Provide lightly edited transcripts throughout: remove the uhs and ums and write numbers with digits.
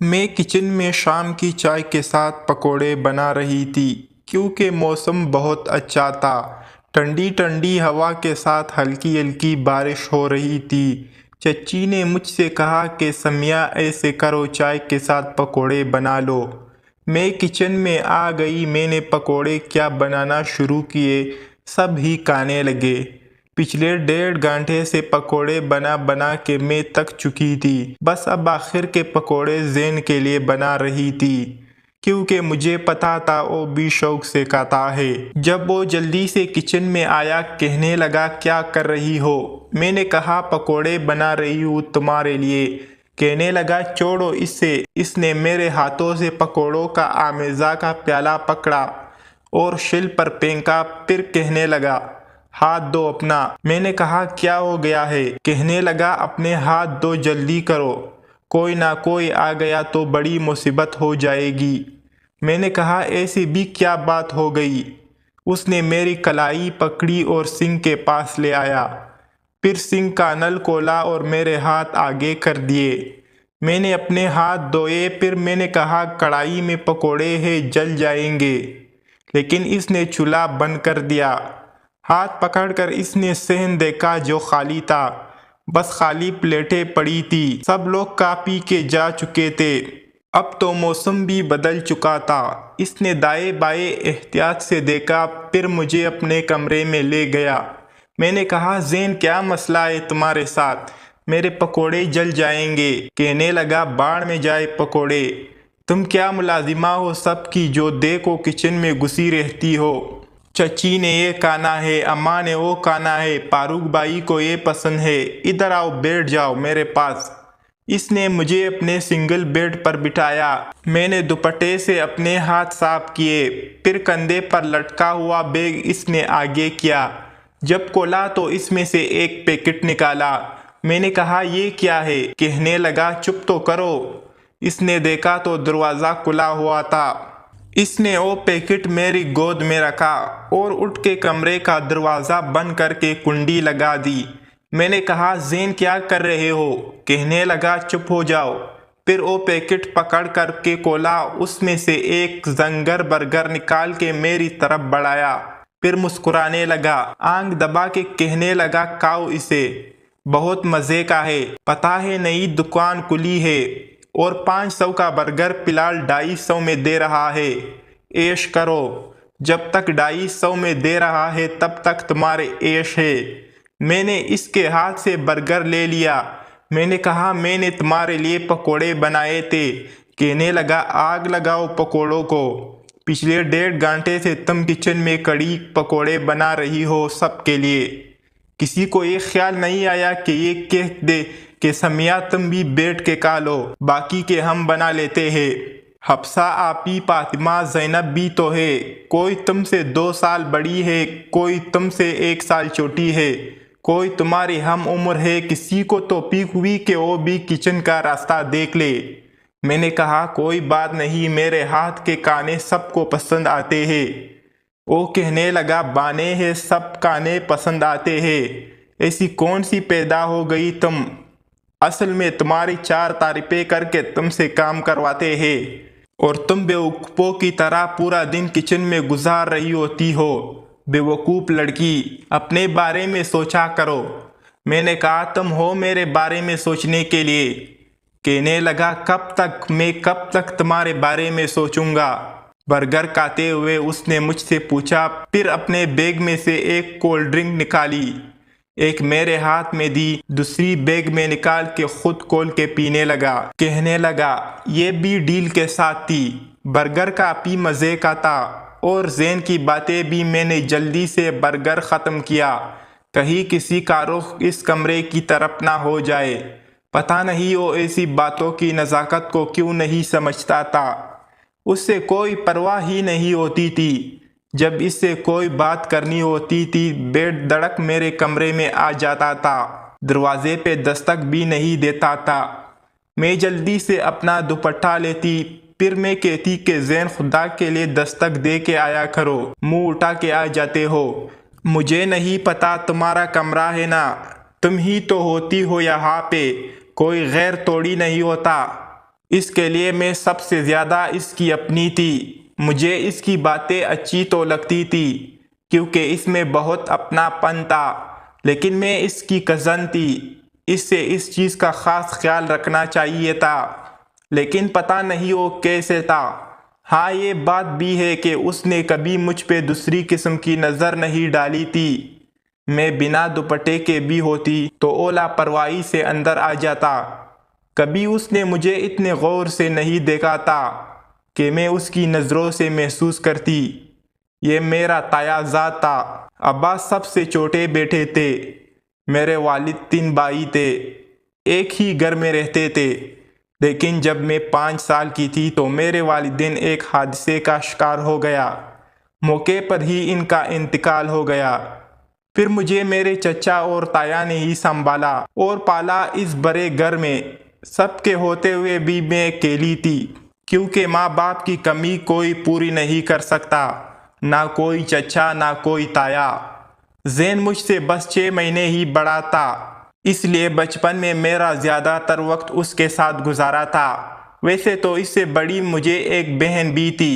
میں کچن میں شام کی چائے کے ساتھ پکوڑے بنا رہی تھی کیونکہ موسم بہت اچھا تھا۔ ٹھنڈی ٹھنڈی ہوا کے ساتھ ہلکی ہلکی بارش ہو رہی تھی۔ چچی نے مجھ سے کہا کہ سمیہ ایسے کرو، چائے کے ساتھ پکوڑے بنا لو۔ میں کچن میں آ گئی، میں نے پکوڑے کیا بنانا شروع کیے، سب ہی کھانے لگے۔ پچھلے 1.5 گھنٹے سے پکوڑے بنا بنا کے میں تک چکی تھی، بس اب آخر کے پکوڑے زین کے لیے بنا رہی تھی کیونکہ مجھے پتا تھا وہ بھی شوق سے کھاتا ہے۔ جب وہ جلدی سے کچن میں آیا، کہنے لگا کیا کر رہی ہو؟ میں نے کہا پکوڑے بنا رہی ہوں تمہارے لیے۔ کہنے لگا چھوڑو اس سے۔ اس نے میرے ہاتھوں سے پکوڑوں کا آمیزہ کا پیالہ پکڑا اور شل پر پھینکا، پھر کہنے لگا ہاتھ دھو اپنا۔ میں نے کہا کیا ہو گیا ہے؟ کہنے لگا اپنے ہاتھ دھو، جلدی کرو، کوئی نہ کوئی آ گیا تو بڑی مصیبت ہو جائے گی۔ میں نے کہا ایسی بھی کیا بات ہو گئی؟ اس نے میری کلائی پکڑی اور سنک کے پاس لے آیا، پھر سنک کا نل کھولا اور میرے ہاتھ آگے کر دیے۔ میں نے اپنے ہاتھ دھوئے، پھر میں نے کہا کڑاہی میں پکوڑے ہیں، جل جائیں گے، لیکن اس نے چولہا بند کر دیا۔ ہاتھ پکڑ کر اس نے صحن دیکھا جو خالی تھا، بس خالی پلیٹیں پڑی تھی، سب لوگ کھا پی کے جا چکے تھے۔ اب تو موسم بھی بدل چکا تھا۔ اس نے دائیں بائیں احتیاط سے دیکھا، پھر مجھے اپنے کمرے میں لے گیا۔ میں نے کہا زین کیا مسئلہ ہے تمہارے ساتھ؟ میرے پکوڑے جل جائیں گے۔ کہنے لگا بھاڑ میں جائے پکوڑے، تم کیا ملازمہ ہو سب کی جو دیکھو کچن میں گھسی رہتی ہو؟ چچی نے یہ کھانا ہے، اماں نے وہ کھانا ہے، فاروق بھائی کو یہ پسند ہے، ادھر آؤ بیٹھ جاؤ میرے پاس۔ اس نے مجھے اپنے سنگل بیڈ پر بٹھایا۔ میں نے دوپٹے سے اپنے ہاتھ صاف کیے، پھر کندھے پر لٹکا ہوا بیگ اس نے آگے کیا۔ جب کھولا تو اس میں سے ایک پیکٹ نکالا۔ میں نے کہا یہ کیا ہے؟ کہنے لگا چپ تو کرو۔ اس نے دیکھا تو دروازہ کھلا ہوا تھا۔ اس نے وہ پیکٹ میری گود میں رکھا اور اٹھ کے کمرے کا دروازہ بند کر کے کنڈی لگا دی۔ میں نے کہا زین کیا کر رہے ہو؟ کہنے لگا چپ ہو جاؤ۔ پھر وہ پیکٹ پکڑ کر کے کھولا، اس میں سے ایک زنگر برگر نکال کے میری طرف بڑھایا، پھر مسکرانے لگا، آنکھ دبا کے کہنے لگا کھاؤ اسے، بہت مزے کا ہے، پتہ ہے نئی دکان کھلی ہے اور 500 کا برگر فی الحال 250 میں دے رہا ہے، عیش کرو، جب تک 250 میں دے رہا ہے تب تک تمہارے عیش ہے۔ میں نے اس کے ہاتھ سے برگر لے لیا۔ میں نے کہا میں نے تمہارے لیے پکوڑے بنائے تھے۔ کہنے لگا آگ لگاؤ پکوڑوں کو، پچھلے 1.5 گھنٹے سے تم کچن میں کڑی پکوڑے بنا رہی ہو سب کے لیے۔ کسی کو یہ خیال نہیں آیا کہ یہ کہہ دے کہ سمیہ تم بھی بیٹھ کے کھا لو، باقی کے ہم بنا لیتے ہیں۔ حفصہ آپی، فاطمہ، زینب بھی تو ہے، کوئی تم سے 2 سال بڑی ہے، کوئی تم سے 1 سال چھوٹی ہے، کوئی تمہاری ہم عمر ہے، کسی کو توفیق ہوئی کہ وہ بھی کچن کا راستہ دیکھ لے۔ میں نے کہا کوئی بات نہیں، میرے ہاتھ کے کھانے سب کو پسند آتے ہیں۔ وہ کہنے لگا بانے ہیں، سب کھانے پسند آتے ہیں، ایسی کون سی پیدا ہو گئی تم؟ اصل میں تمہاری 4 تعریفیں کر کے تم سے کام کرواتے ہیں اور تم بیوقوفوں کی طرح پورا دن کچن میں گزار رہی ہوتی ہو۔ بیوقوف لڑکی، اپنے بارے میں سوچا کرو۔ میں نے کہا تم ہو میرے بارے میں سوچنے کے لیے۔ کہنے لگا کب تک؟ میں کب تک تمہارے بارے میں سوچوں گا؟ برگر کھاتے ہوئے اس نے مجھ سے پوچھا، پھر اپنے بیگ میں سے ایک کولڈ ڈرنک نکالی، ایک میرے ہاتھ میں دی، دوسری بیگ میں نکال کے خود کھول کے پینے لگا۔ کہنے لگا یہ بھی ڈیل کے ساتھ تھی، برگر کافی مزے کا تھا اور زین کی باتیں بھی۔ میں نے جلدی سے برگر ختم کیا، کہیں کسی کا رخ اس کمرے کی طرف نہ ہو جائے۔ پتہ نہیں وہ ایسی باتوں کی نزاکت کو کیوں نہیں سمجھتا تھا، اس سے کوئی پرواہ ہی نہیں ہوتی تھی۔ جب اس سے کوئی بات کرنی ہوتی تھی، بیٹھ دڑک میرے کمرے میں آ جاتا تھا، دروازے پہ دستک بھی نہیں دیتا تھا۔ میں جلدی سے اپنا دوپٹہ لیتی، پھر میں کہتی کہ زین خدا کے لیے دستک دے کے آیا کرو، منہ اٹھا کے آ جاتے ہو، مجھے نہیں پتا تمہارا کمرہ ہے نا، تم ہی تو ہوتی ہو یہاں پہ، کوئی غیر توڑی نہیں ہوتا۔ اس کے لیے میں سب سے زیادہ اس کی اپنی تھی۔ مجھے اس کی باتیں اچھی تو لگتی تھی کیونکہ اس میں بہت اپنا پن تھا، لیکن میں اس کی کزن تھی، اس سے اس چیز کا خاص خیال رکھنا چاہیے تھا، لیکن پتہ نہیں وہ کیسے تھا۔ ہاں یہ بات بھی ہے کہ اس نے کبھی مجھ پہ دوسری قسم کی نظر نہیں ڈالی تھی۔ میں بنا دوپٹے کے بھی ہوتی تو وہ لاپرواہی سے اندر آ جاتا۔ کبھی اس نے مجھے اتنے غور سے نہیں دیکھا تھا کہ میں اس کی نظروں سے محسوس کرتی۔ یہ میرا تایا زاد تھا۔ ابا سب سے چھوٹے بیٹے تھے۔ میرے والد 3 بھائی تھے، ایک ہی گھر میں رہتے تھے، لیکن جب میں 5 سال کی تھی تو میرے والدین ایک حادثے کا شکار ہو گیا۔ موقع پر ہی ان کا انتقال ہو گیا۔ پھر مجھے میرے چچا اور تایا نے ہی سنبھالا اور پالا۔ اس بڑے گھر میں سب کے ہوتے ہوئے بھی میں اکیلی تھی، کیونکہ ماں باپ کی کمی کوئی پوری نہیں کر سکتا، نہ کوئی چچا نہ کوئی تایا۔ زین مجھ سے بس 6 مہینے ہی بڑا تھا، اس لیے بچپن میں میرا زیادہ تر وقت اس کے ساتھ گزارا تھا۔ ویسے تو اس سے بڑی مجھے ایک بہن بھی تھی،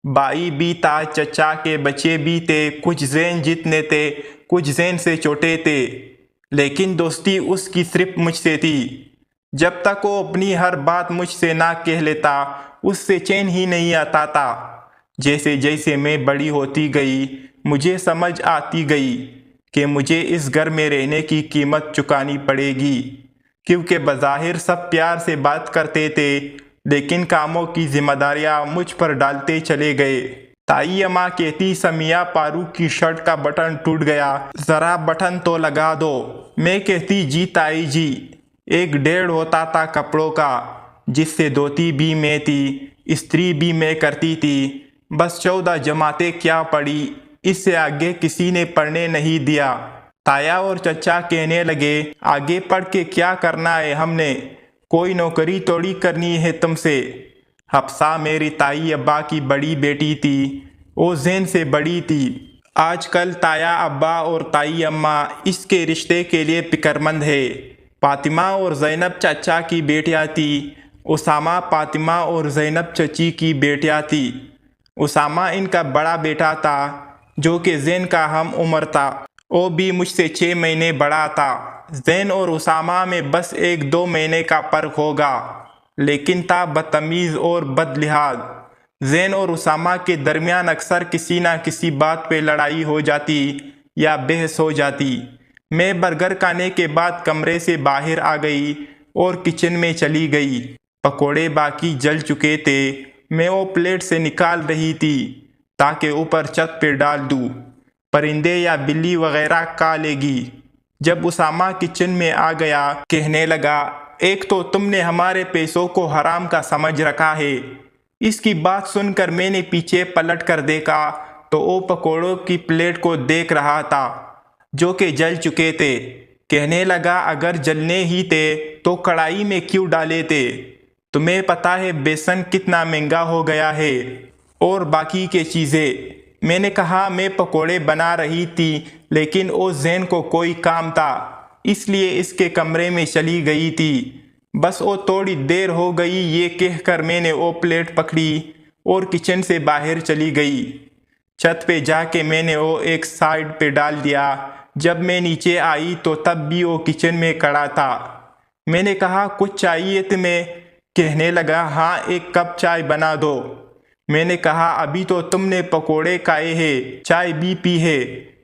بھائی بھی تھا، چچا کے بچے بھی تھے، کچھ زین جتنے تھے، کچھ زین سے چھوٹے تھے، لیکن دوستی اس کی صرف مجھ سے تھی۔ جب تک وہ اپنی ہر بات مجھ سے نہ کہہ لیتا، اس سے چین ہی نہیں آتا تھا۔ جیسے جیسے میں بڑی ہوتی گئی، مجھے سمجھ آتی گئی کہ مجھے اس گھر میں رہنے کی قیمت چکانی پڑے گی، کیونکہ بظاہر سب پیار سے بات کرتے تھے، لیکن کاموں کی ذمہ داریاں مجھ پر ڈالتے چلے گئے۔ تائی اماں کہتی، سمیہ فاروق کی شرٹ کا بٹن ٹوٹ گیا، ذرا بٹن تو لگا دو۔ میں کہتی، جی تائی جی۔ ایک ڈیڑھ ہوتا تھا کپڑوں کا، جس سے دھوتی بھی میں تھی، استری بھی میں کرتی تھی۔ بس 14 جماعتیں کیا پڑھی، اس سے آگے کسی نے پڑھنے نہیں دیا۔ تایا اور چچا کہنے لگے، آگے پڑھ کے کیا کرنا ہے ہم نے، کوئی نوکری توڑی کرنی ہے تم سے۔ حفصہ میری تائی ابا کی بڑی بیٹی تھی، وہ زین سے بڑی تھی۔ آج کل تایا ابا اور تائی اماں اس کے رشتے کے لیے فکرمند ہے۔ فاطمہ اور زینب چچا کی بیٹیاں تھیں، اسامہ فاطمہ اور زینب چچی کی بیٹیاں تھیں۔ اسامہ ان کا بڑا بیٹا تھا، جو کہ زین کا ہم عمر تھا، وہ بھی مجھ سے 6 مہینے بڑا تھا۔ زین اور اسامہ میں بس 1-2 مہینے کا فرق ہوگا، لیکن تھا بدتمیز اور بد لحاظ۔ زین اور اسامہ کے درمیان اکثر کسی نہ کسی بات پہ لڑائی ہو جاتی یا بحث ہو جاتی۔ میں برگر کھانے کے بعد کمرے سے باہر آ گئی اور کچن میں چلی گئی۔ پکوڑے باقی جل چکے تھے، میں وہ پلیٹ سے نکال رہی تھی تاکہ اوپر چھت پہ ڈال دوں، پرندے یا بلی وغیرہ کھا لے گی۔ جب اسامہ کچن میں آ گیا، کہنے لگا، ایک تو تم نے ہمارے پیسوں کو حرام کا سمجھ رکھا ہے۔ اس کی بات سن کر میں نے پیچھے پلٹ کر دیکھا تو وہ پکوڑوں کی پلیٹ کو دیکھ رہا تھا جو کہ جل چکے تھے۔ کہنے لگا، اگر جلنے ہی تھے تو کڑائی میں کیوں ڈالے تھے؟ تمہیں پتہ ہے بیسن کتنا مہنگا ہو گیا ہے، اور باقی کے چیزیں۔ میں نے کہا، میں پکوڑے بنا رہی تھی، لیکن وہ زین کو کوئی کام تھا، اس لیے اس کے کمرے میں چلی گئی تھی۔ بس وہ تھوڑی دیر ہو گئی، یہ کہہ کر میں نے وہ پلیٹ پکڑی اور کچن سے باہر چلی گئی۔ چھت پہ جا کے میں نے وہ ایک سائیڈ پہ ڈال دیا۔ جب میں نیچے آئی تو تب بھی وہ کچن میں کھڑا تھا۔ میں نے کہا، کچھ چاہیے تمہیں؟ کہنے لگا، ہاں، 1 کپ چائے بنا دو۔ میں نے کہا، ابھی تو تم نے پکوڑے کھائے ہیں، چائے بھی پی ہے۔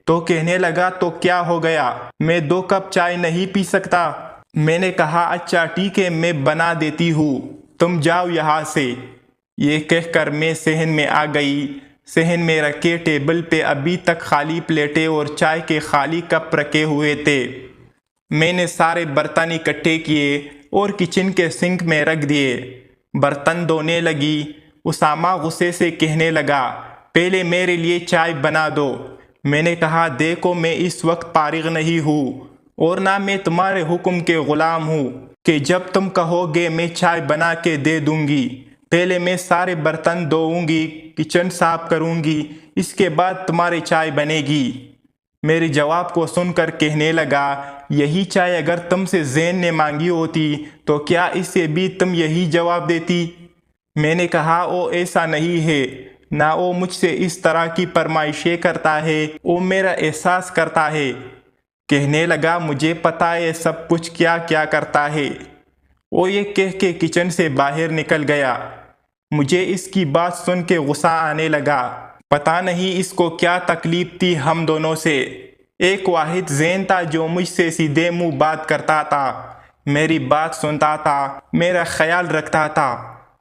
تو کہنے لگا، تو کیا ہو گیا، میں 2 کپ چائے نہیں پی سکتا؟ میں نے کہا، اچھا ٹھیک ہے، میں بنا دیتی ہوں، تم جاؤ یہاں سے۔ یہ کہہ کر میں صحن میں آ گئی۔ صحن میں رکھے ٹیبل پہ ابھی تک خالی پلیٹیں اور چائے کے خالی کپ رکھے ہوئے تھے۔ میں نے سارے برتن اکٹھے کیے اور کچن کے سنک میں رکھ دیے۔ برتن دھونے لگی۔ اسامہ غصے سے کہنے لگا، پہلے میرے لیے چائے بنا دو۔ میں نے کہا، دیکھو میں اس وقت فارغ نہیں ہوں، اور نہ میں تمہارے حکم کے غلام ہوں کہ جب تم کہو گے میں چائے بنا کے دے دوں گی۔ پہلے میں سارے برتن دھوؤں گی، کچن صاف کروں گی، اس کے بعد تمہاری چائے بنے گی۔ میرے جواب کو سن کر کہنے لگا، یہی چائے اگر تم سے زین نے مانگی ہوتی تو کیا اس سے بھی تم یہی جواب دیتی؟ میں نے کہا وہ ایسا نہیں ہے، نہ وہ مجھ سے اس طرح کی فرمائشیں کرتا ہے، وہ میرا احساس کرتا ہے۔ کہنے لگا مجھے پتہ ہے سب کچھ کیا کیا کرتا ہے۔ وہ یہ کہہ کے کچن سے باہر نکل گیا۔ مجھے اس کی بات سن کے غصہ آنے لگا۔ پتہ نہیں اس کو کیا تکلیف تھی ہم دونوں سے۔ ایک واحد زین تھا جو مجھ سے سیدھے منہ بات کرتا تھا، میری بات سنتا تھا، میرا خیال رکھتا تھا۔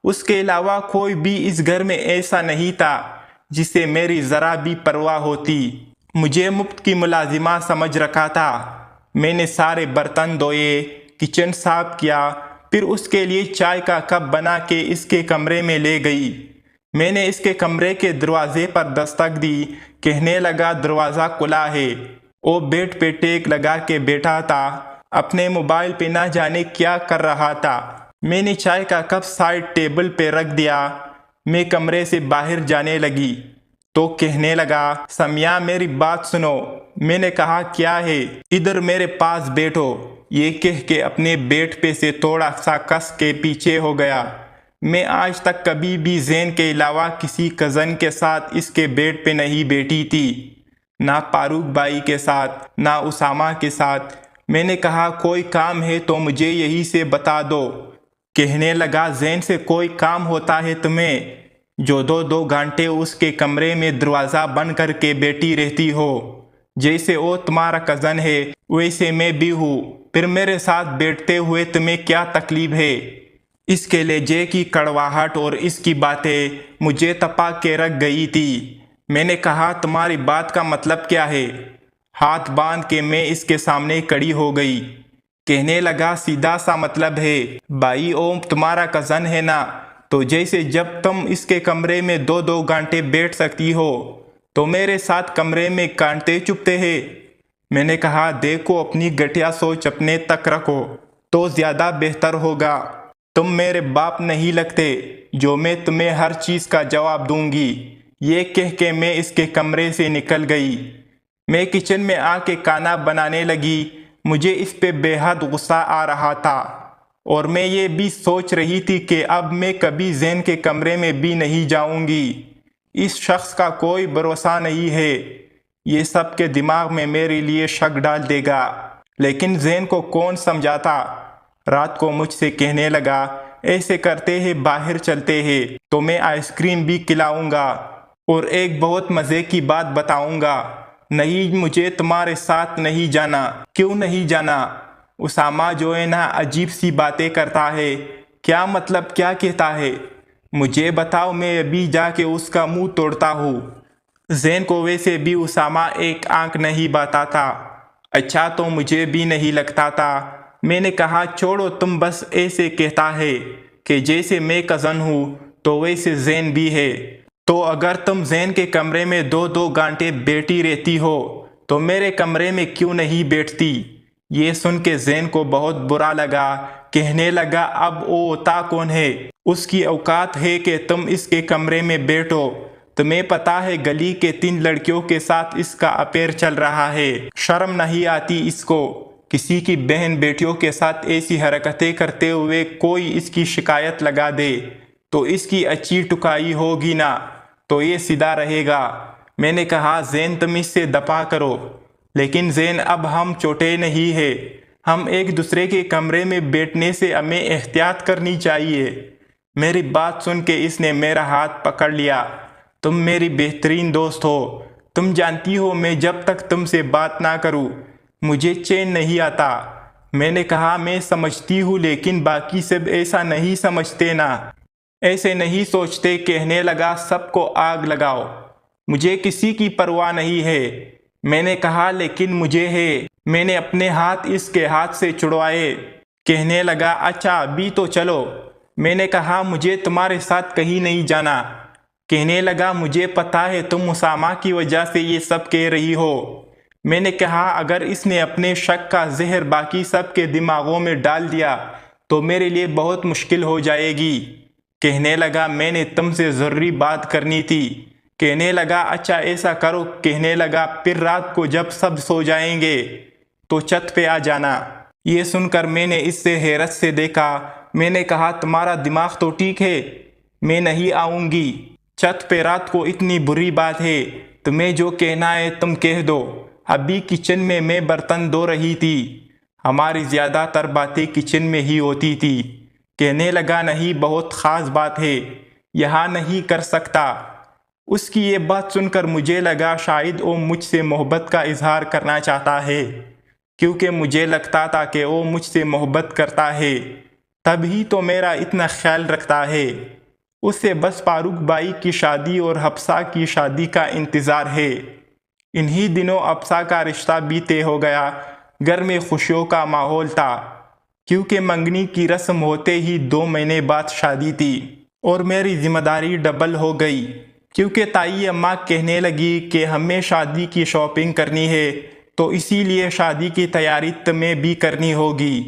اس کے علاوہ کوئی بھی اس گھر میں ایسا نہیں تھا جسے میری ذرا بھی پرواہ ہوتی۔ مجھے مفت کی ملازمہ سمجھ رکھا تھا۔ میں نے سارے برتن دھوئے، کچن صاف کیا، پھر اس کے لیے چائے کا کپ بنا کے اس کے کمرے میں لے گئی۔ میں نے اس کے کمرے کے دروازے پر دستک دی، کہنے لگا دروازہ کھلا ہے۔ وہ بیڈ پہ ٹیک لگا کے بیٹھا تھا، اپنے موبائل پہ نہ جانے کیا کر رہا تھا۔ میں نے چائے کا کپ سائڈ ٹیبل پہ رکھ دیا۔ میں کمرے سے باہر جانے لگی تو کہنے لگا سمیہ میری بات سنو۔ میں نے کہا کیا ہے؟ ادھر میرے پاس بیٹھو۔ یہ کہہ کے اپنے بیڈ پہ سے تھوڑا سا کس کے پیچھے ہو گیا۔ میں آج تک کبھی بھی زین کے علاوہ کسی کزن کے ساتھ اس کے بیڈ پہ نہیں بیٹھی تھی، نہ فاروق بھائی کے ساتھ، نہ اسامہ کے ساتھ۔ میں نے کہا کوئی کام ہے تو مجھے یہی سے بتا دو۔ کہنے لگا زین سے کوئی کام ہوتا ہے تمہیں جو دو گھنٹے اس کے کمرے میں دروازہ بند کر کے بیٹھی رہتی ہو؟ جیسے وہ تمہارا کزن ہے ویسے میں بھی ہوں، پھر میرے ساتھ بیٹھتے ہوئے تمہیں کیا تکلیف ہے؟ اس کے لہجے کی کڑواہٹ اور اس کی باتیں مجھے تپا کے رکھ گئی تھی۔ میں نے کہا تمہاری بات کا مطلب کیا ہے؟ ہاتھ باندھ کے میں اس کے سامنے کھڑی ہو گئی۔ کہنے لگا سیدھا سا مطلب ہے بھائی، اوم تمہارا کزن ہے نا، تو جیسے جب تم اس کے کمرے میں دو گھنٹے بیٹھ سکتی ہو تو میرے ساتھ کمرے میں کانٹے چپتے ہیں۔ میں نے کہا دیکھو اپنی گھٹیا سوچ اپنے تک رکھو تو زیادہ بہتر ہوگا۔ تم میرے باپ نہیں لگتے جو میں تمہیں ہر چیز کا جواب دوں گی۔ یہ کہہ کے میں اس کے کمرے سے نکل گئی۔ میں کچن میں آ کے کھانا بنانے لگی۔ مجھے اس پہ بے حد غصہ آ رہا تھا اور میں یہ بھی سوچ رہی تھی کہ اب میں کبھی زین کے کمرے میں بھی نہیں جاؤں گی۔ اس شخص کا کوئی بھروسہ نہیں ہے، یہ سب کے دماغ میں میرے لیے شک ڈال دے گا۔ لیکن زین کو کون سمجھاتا؟ رات کو مجھ سے کہنے لگا ایسے کرتے ہیں باہر چلتے ہیں تو میں آئس کریم بھی کھلاؤں گا اور ایک بہت مزے کی بات بتاؤں گا۔ نہیں مجھے تمہارے ساتھ نہیں جانا۔ کیوں نہیں جانا؟ اسامہ جو ہے نا عجیب سی باتیں کرتا ہے۔ کیا مطلب کیا کہتا ہے؟ مجھے بتاؤ، میں ابھی جا کے اس کا منہ توڑتا ہوں۔ زین کو ویسے بھی اسامہ ایک آنکھ نہیں باتا تھا، اچھا تو مجھے بھی نہیں لگتا تھا۔ میں نے کہا چھوڑو، تم بس ایسے کہتا ہے کہ جیسے میں کزن ہوں تو ویسے زین بھی ہے، تو اگر تم زین کے کمرے میں دو گھنٹے بیٹھی رہتی ہو تو میرے کمرے میں کیوں نہیں بیٹھتی؟ یہ سن کے زین کو بہت برا لگا، کہنے لگا اب وہ ہوتا کون ہے؟ اس کی اوقات ہے کہ تم اس کے کمرے میں بیٹھو؟ تمہیں پتا ہے گلی کے 3 لڑکیوں کے ساتھ اس کا افیئر چل رہا ہے، شرم نہیں آتی اس کو؟ کسی کی بہن بیٹیوں کے ساتھ ایسی حرکتیں کرتے ہوئے کوئی اس کی شکایت لگا دے تو اس کی اچھی ٹکائی ہوگی نا، تو یہ سیدھا رہے گا۔ میں نے کہا زین تم اس سے دفاع کرو، لیکن زین اب ہم چھوٹے نہیں ہیں، ہم ایک دوسرے کے کمرے میں بیٹھنے سے ہمیں احتیاط کرنی چاہیے۔ میری بات سن کے اس نے میرا ہاتھ پکڑ لیا۔ تم میری بہترین دوست ہو، تم جانتی ہو میں جب تک تم سے بات نہ کروں مجھے چین نہیں آتا۔ میں نے کہا میں سمجھتی ہوں لیکن باقی سب ایسا نہیں سمجھتے نا، ایسے نہیں سوچتے۔ کہنے لگا سب کو آگ لگاؤ، مجھے کسی کی پرواہ نہیں ہے۔ میں نے کہا لیکن مجھے ہے۔ میں نے اپنے ہاتھ اس کے ہاتھ سے چھڑوائے۔ کہنے لگا اچھا ابھی تو چلو۔ میں نے کہا مجھے تمہارے ساتھ کہیں نہیں جانا۔ کہنے لگا مجھے پتا ہے تم اسامہ کی وجہ سے یہ سب کہہ رہی ہو۔ میں نے کہا اگر اس نے اپنے شک کا زہر باقی سب کے دماغوں میں ڈال دیا تو میرے لیے بہت مشکل ہو جائے گی۔ کہنے لگا میں نے تم سے ضروری بات کرنی تھی۔ کہنے لگا اچھا ایسا کرو۔ کہنے لگا پھر رات کو جب سب سو جائیں گے تو چھت پہ آ جانا۔ یہ سن کر میں نے اس سے حیرت سے دیکھا۔ میں نے کہا تمہارا دماغ تو ٹھیک ہے، میں نہیں آؤں گی۔ چھت پہ رات کو اتنی بری بات ہے، تمہیں جو کہنا ہے تم کہہ دو۔ ابھی کچن میں برتن دھو رہی تھی، ہماری زیادہ تر باتیں کچن میں ہی ہوتی تھی۔ کہنے لگا نہیں بہت خاص بات ہے، یہاں نہیں کر سکتا۔ اس کی یہ بات سن کر مجھے لگا شاید وہ مجھ سے محبت کا اظہار کرنا چاہتا ہے، کیونکہ مجھے لگتا تھا کہ وہ مجھ سے محبت کرتا ہے، تب ہی تو میرا اتنا خیال رکھتا ہے۔ اسے بس فاروق بھائی کی شادی اور حفصہ کی شادی کا انتظار ہے۔ انہی دنوں حفصہ کا رشتہ بھی طے ہو گیا۔ گھر میں خوشیوں کا ماحول تھا، کیونکہ منگنی کی رسم ہوتے ہی 2 مہینے بعد شادی تھی، اور میری ذمہ داری ڈبل ہو گئی، کیونکہ تائی اماں کہنے لگی کہ ہمیں شادی کی شاپنگ کرنی ہے، تو اسی لیے شادی کی تیاری تمہیں بھی کرنی ہوگی۔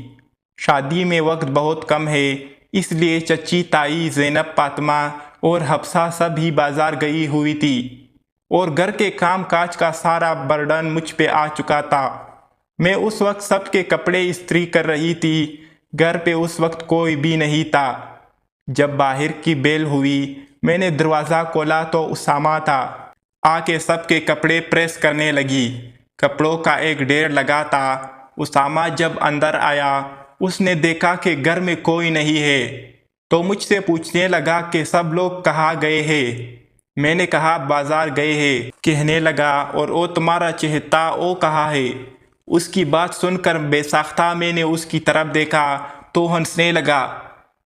شادی میں وقت بہت کم ہے، اس لیے چچی، تائی، زینب، فاطمہ اور حفصہ سب ہی بازار گئی ہوئی تھی، اور گھر کے کام کاج کا سارا برڈن مجھ پہ آ چکا تھا۔ میں اس وقت سب کے کپڑے استری کر رہی تھی۔ گھر پہ اس وقت کوئی بھی نہیں تھا۔ جب باہر کی بیل ہوئی، میں نے دروازہ کھولا تو اسامہ تھا۔ آ کے سب کے کپڑے پریس کرنے لگی۔ کپڑوں کا ایک ڈھیر لگا تھا۔ اسامہ جب اندر آیا، اس نے دیکھا کہ گھر میں کوئی نہیں ہے، تو مجھ سے پوچھنے لگا کہ سب لوگ کہاں گئے ہیں؟ میں نے کہا بازار گئے ہیں۔ کہنے لگا اور وہ تمہارا چہتا وہ کہاں ہے؟ اس کی بات سن کر بے ساختہ میں نے اس کی طرف دیکھا تو ہنسنے لگا۔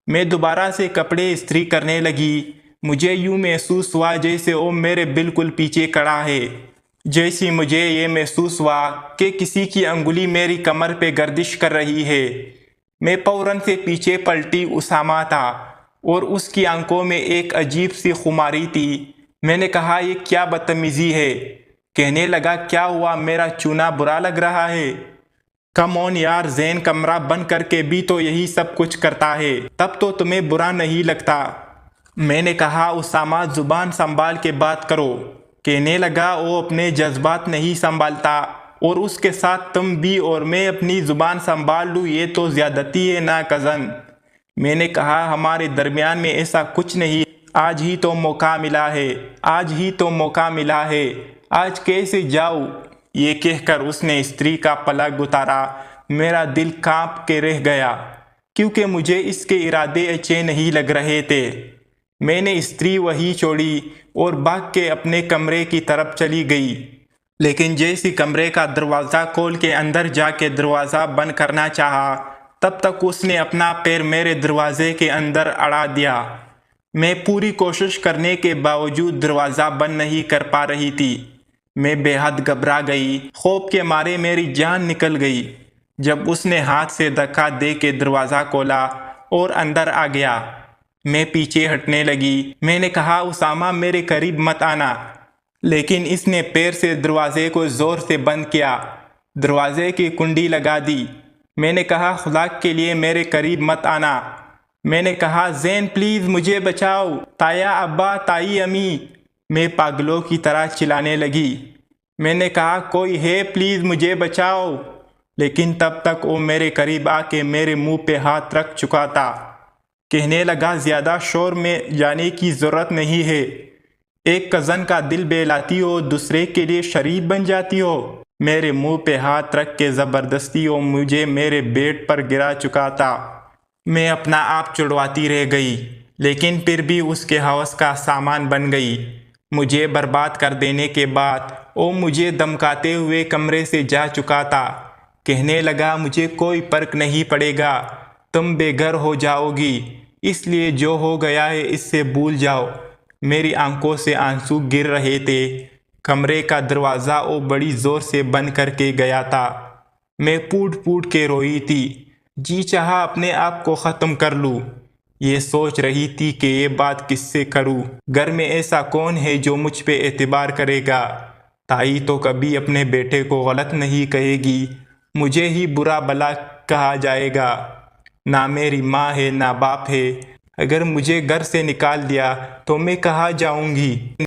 میں دوبارہ سے کپڑے استری کرنے لگی۔ مجھے یوں محسوس ہوا جیسے وہ میرے بالکل پیچھے کھڑا ہے۔ جیسے مجھے یہ محسوس ہوا کہ کسی کی انگلی میری کمر پہ گردش کر رہی ہے۔ میں فوراً سے پیچھے پلٹی۔ اسامہ تھا، اور اس کی آنکھوں میں ایک عجیب سی خماری تھی۔ میں نے کہا یہ کیا بدتمیزی ہے؟ کہنے لگا کیا ہوا، میرا چونا برا لگ رہا ہے؟ کم آن یار، زین کمرہ بند کر کے بھی تو یہی سب کچھ کرتا ہے، تب تو تمہیں برا نہیں لگتا۔ میں نے کہا اسامہ زبان سنبھال کے بات کرو۔ کہنے لگا وہ اپنے جذبات نہیں سنبھالتا، اور اس کے ساتھ تم بھی اور میں اپنی زبان سنبھال لوں، یہ تو زیادتی ہے نا کزن۔ میں نے کہا ہمارے درمیان میں ایسا کچھ نہیں، آج ہی تو موقع ملا ہے، آج ہی تو موقع ملا ہے، آج کیسے جاؤ؟ یہ کہہ کر اس نے استری کا پلگ اتارا۔ میرا دل کانپ کے رہ گیا، کیونکہ مجھے اس کے ارادے اچھے نہیں لگ رہے تھے۔ میں نے استری وہیں چھوڑی اور بھاگ کے اپنے کمرے کی طرف چلی گئی، لیکن جیسے کمرے کا دروازہ کھول کے اندر جا کے دروازہ بند کرنا چاہا، تب تک اس نے اپنا پیر میرے دروازے کے اندر اڑا دیا۔ میں پوری کوشش کرنے کے باوجود دروازہ بند نہیں کر پا رہی تھی۔ میں بے حد گھبرا گئی، خوف کے مارے میری جان نکل گئی۔ جب اس نے ہاتھ سے دھکا دے کے دروازہ کھولا اور اندر آ گیا، میں پیچھے ہٹنے لگی۔ میں نے کہا اسامہ میرے قریب مت آنا، لیکن اس نے پیر سے دروازے کو زور سے بند کیا، دروازے کی کنڈی لگا دی۔ میں نے کہا خدا کے لیے میرے قریب مت آنا۔ میں نے کہا زین پلیز مجھے بچاؤ، تایا ابا، تائی امی۔ میں پاگلوں کی طرح چلانے لگی۔ میں نے کہا کوئی ہے پلیز مجھے بچاؤ، لیکن تب تک وہ میرے قریب آ کے میرے منہ پہ ہاتھ رکھ چکا تھا۔ کہنے لگا زیادہ شور میں جانے کی ضرورت نہیں ہے، ایک کزن کا دل بہلاتی ہو، دوسرے کے لیے شریک بن جاتی ہو۔ میرے منہ پہ ہاتھ رکھ کے زبردستی وہ مجھے میرے بیڈ پر گرا چکا تھا۔ میں اپنا آپ چڑھواتی رہ گئی، لیکن پھر بھی اس کے ہوس کا سامان بن گئی۔ مجھے برباد کر دینے کے بعد وہ مجھے دمکاتے ہوئے کمرے سے جا چکا تھا۔ کہنے لگا مجھے کوئی فرق نہیں پڑے گا، تم بے گھر ہو جاؤ گی، اس لیے جو ہو گیا ہے اس سے بھول جاؤ۔ میری آنکھوں سے آنسو گر رہے تھے۔ کمرے کا دروازہ وہ بڑی زور سے بند کر کے گیا تھا۔ میں پھوٹ پھوٹ کے روئی تھی، جی چاہا اپنے آپ کو ختم کر لوں۔ یہ سوچ رہی تھی کہ یہ بات کس سے کروں، گھر میں ایسا کون ہے جو مجھ پہ اعتبار کرے گا؟ تائی تو کبھی اپنے بیٹے کو غلط نہیں کہے گی، مجھے ہی برا بھلا کہا جائے گا۔ نہ میری ماں ہے نہ باپ ہے، اگر مجھے گھر سے نکال دیا تو میں کہاں جاؤں گی؟